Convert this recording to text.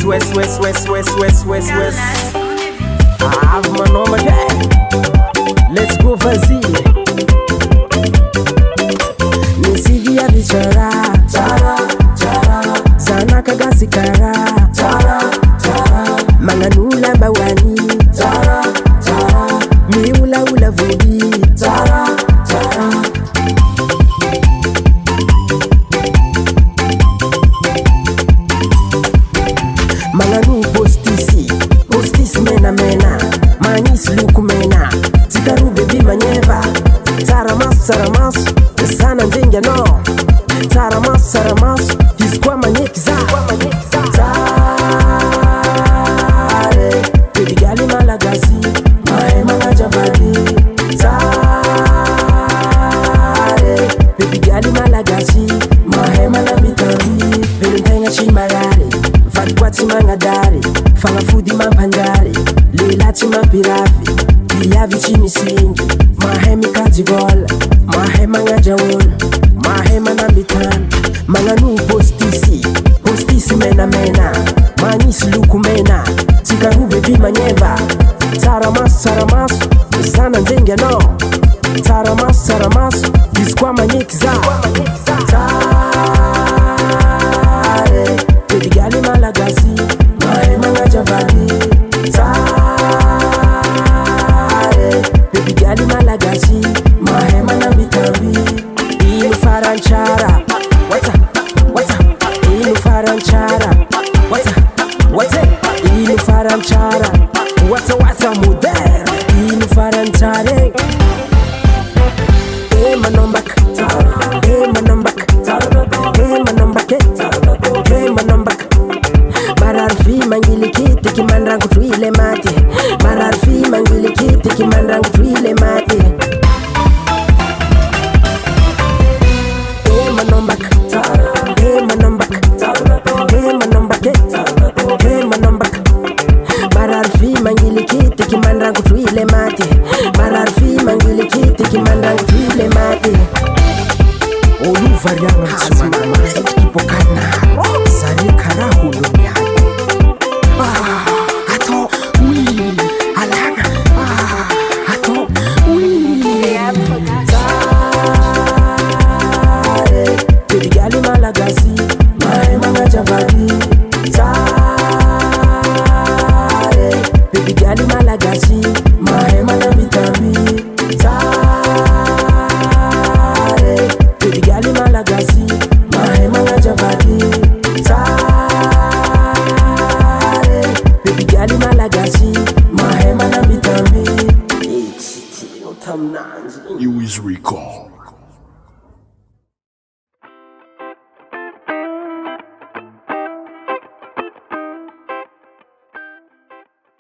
West. Ah, MANOMBAKA. Let's go Vazi. Nisivia vichara, Zanaka Gasy kara, Manganula bawani, Miula ula vudi, Manganu postisi mena Manis luku mena Tikaru baby manyeva Saramas Sana nzenga no Saramas Hiskwa manyekiza Tare Baby gali malagasy Mae manga javadi Tare Baby gali malagasy Mae malabitambi Velentenga chimarare Vatkwati mangadare Fangafudi mampandare Lelati mampirafi Piavi chimisingi Mahe mikajivola Mahe mangajawona Mahe manambitan Manganu postisi mena Manis luku mena Tikaru baby manyeva Saramas Sana nzenga no Saramas Hiskwa manyekiza Tare Baby gali malagasy Mae mangajavadi Tare Baby gali malagasy Mahe manambitambi Inu faranchara What's Inu faranchara What's Inu faranchara What's modern Inu faranchare MANOMBAKA Mararfi mangilikiti kimandrangu tuile mate Mararfi mangilikiti kimandrangu tuile mate MANOMBAKA Mararfi mangilikiti kimandrangu tuile mate Mararfi mangilikiti kimandrangu tuile mate Olu varianga tsumana Kipokana Sari karahu dunia Ato oui Alaga Ato oui Tare Baby gali malagasy Mae mangajavadi Tare Baby gali malagasy Mae manambitambi Tare Baby gali malagasy Mae mangajavadi Tare Baby gali malagasy